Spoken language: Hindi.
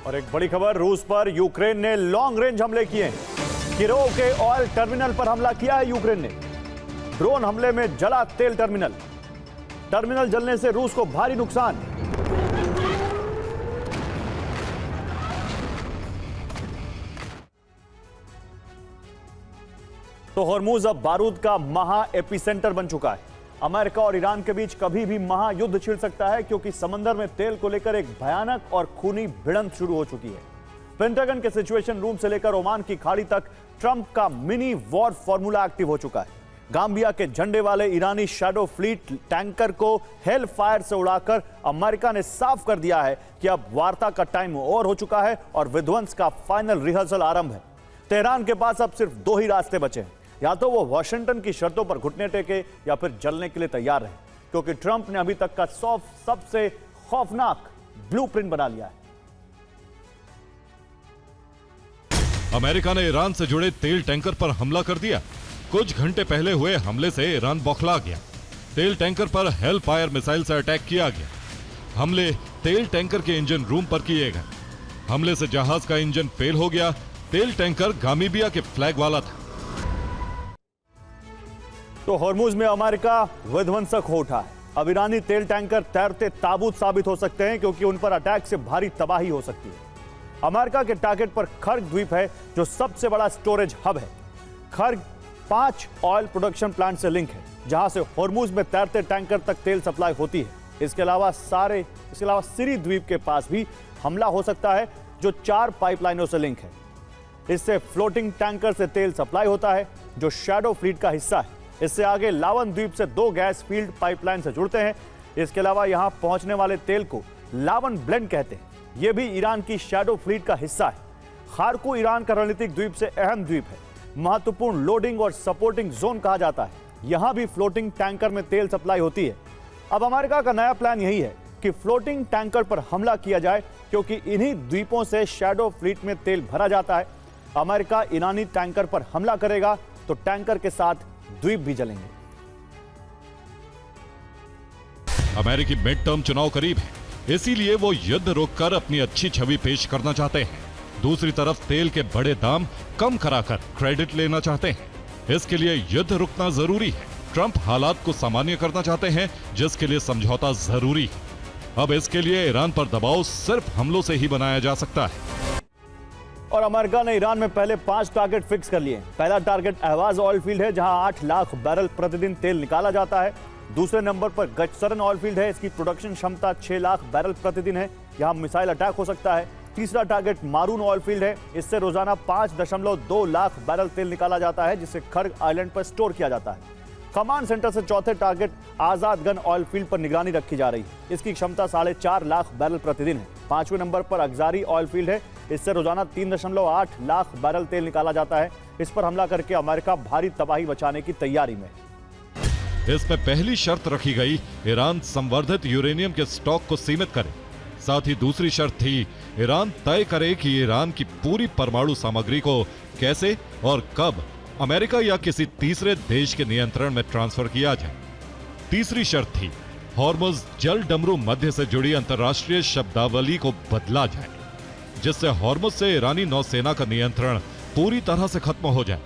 और एक बड़ी खबर, रूस पर यूक्रेन ने लॉन्ग रेंज हमले किए। किरोव के ऑयल टर्मिनल पर हमला किया है यूक्रेन ने। ड्रोन हमले में जला तेल टर्मिनल। टर्मिनल जलने से रूस को भारी नुकसान। तो हॉर्मुज अब बारूद का महा एपिसेंटर बन चुका है। अमेरिका और ईरान के बीच कभी भी महायुद्ध छिड़ सकता है, क्योंकि समंदर में तेल को लेकर एक भयानक और खूनी भिड़ंत शुरू हो चुकी है। पेंटागन के सिचुएशन रूम से लेकर ओमान की खाड़ी तक ट्रंप का मिनी वॉर फॉर्मूला एक्टिव हो चुका है। गाम्बिया के झंडे वाले ईरानी शैडो फ्लीट टैंकर को हेल फायर से उड़ाकर अमेरिका ने साफ कर दिया है कि अब वार्ता का टाइम ओवर हो चुका है और विध्वंस का फाइनल रिहर्सल आरंभ है। तेहरान के पास अब सिर्फ दो ही रास्ते बचे हैं, या तो वो वॉशिंगटन की शर्तों पर घुटने टेके या फिर जलने के लिए तैयार रहे, क्योंकि ट्रंप ने अभी तक का सबसे खौफनाक ब्लूप्रिंट बना लिया है। अमेरिका ने ईरान से जुड़े तेल टैंकर पर हमला कर दिया। कुछ घंटे पहले हुए हमले से ईरान बौखला गया। तेल टैंकर पर हेल फायर मिसाइल से अटैक किया गया। हमले तेल टैंकर के इंजन रूम पर किए गए। हमले से जहाज का इंजन फेल हो गया। तेल टैंकर गामीबिया के फ्लैग वाला था। तो हॉर्मुज में अमेरिका विध्वंसक हो उठा है। अब ईरानी तेल टैंकर तैरते ताबूत साबित हो सकते हैं, क्योंकि उन पर अटैक से भारी तबाही हो सकती है। अमेरिका के टारगेट पर खर्ग द्वीप है, जो सबसे बड़ा स्टोरेज हब है। खर्ग 5 ऑयल प्रोडक्शन प्लांट से लिंक है, जहां से हॉर्मुज में तैरते टैंकर तक तेल सप्लाई होती है। इसके अलावा सिरी द्वीप के पास भी हमला हो सकता है, जो 4 पाइपलाइनों से लिंक है। इससे फ्लोटिंग टैंकर से तेल सप्लाई होता है, जो शैडो फ्लीट का हिस्सा है। इससे आगे लावन द्वीप से 2 गैस फील्ड पाइपलाइन से जुड़ते हैं। इसके अलावा यहां पहुंचने वाले तेल को लावन ब्लेंड कहते हैं। यह भी ईरान की शैडो फ्लीट का हिस्सा है। खारकू ईरान का रणनीतिक द्वीप से अहम द्वीप है। महत्वपूर्ण लोडिंग और सपोर्टिंग जोन कहा जाता है। यहां भी फ्लोटिंग टैंकर में तेल सप्लाई होती है। अब अमेरिका का नया प्लान यही है कि फ्लोटिंग टैंकर पर हमला किया जाए, क्योंकि इन्हीं द्वीपों से शैडो फ्लीट में तेल भरा जाता है। अमेरिका ईरानी टैंकर पर हमला करेगा तो टैंकर के साथ द्वीप भी जलेंगे। अमेरिकी मिड टर्म चुनाव करीब है, इसीलिए वो युद्ध रोककर अपनी अच्छी छवि पेश करना चाहते हैं। दूसरी तरफ तेल के बड़े दाम कम कराकर क्रेडिट लेना चाहते हैं। इसके लिए युद्ध रुकना जरूरी है। ट्रंप हालात को सामान्य करना चाहते हैं, जिसके लिए समझौता जरूरी है। अब इसके लिए ईरान पर दबाव सिर्फ हमलों से ही बनाया जा सकता है। और अमेरिका ने ईरान में पहले 5 टारगेट फिक्स कर लिए। पहला टारगेट अहवाज ऑयल फील्ड है, जहां 8 लाख बैरल प्रतिदिन तेल निकाला जाता है। दूसरे नंबर पर गचसरन ऑयल फील्ड है। इसकी प्रोडक्शन क्षमता 6 लाख बैरल प्रतिदिन है। यहां मिसाइल अटैक हो सकता है। तीसरा टारगेट मारून ऑयल फील्ड है। इससे रोजाना 5.2 लाख बैरल तेल निकाला जाता है, जिसे खर्ग आइलैंड पर स्टोर किया जाता है। कमांड सेंटर से चौथे टारगेट आजाद गन ऑयल फील्ड पर निगरानी रखी जा रही है। इसकी क्षमता 4.5 लाख बैरल प्रतिदिन है। 5वें नंबर पर अगजारी ऑयल फील्ड है। इससे रोजाना 3.8 लाख बैरल तेल निकाला जाता है। इस पर हमला करके अमेरिका भारी तबाही बचाने की तैयारी में। इसमें पहली शर्त रखी गई, ईरान संवर्धित यूरेनियम के स्टॉक को सीमित करे। साथ ही दूसरी शर्त थी, ईरान तय करे कि ईरान की पूरी परमाणु सामग्री को कैसे और कब अमेरिका या किसी तीसरे देश के नियंत्रण में ट्रांसफर किया जाए। तीसरी शर्त थी, हॉर्मुज जल डमरू मध्य से जुड़ी अंतर्राष्ट्रीय शब्दावली को बदला जाए, जिससे हॉर्मुज से ईरानी नौसेना का नियंत्रण पूरी तरह से खत्म हो जाए।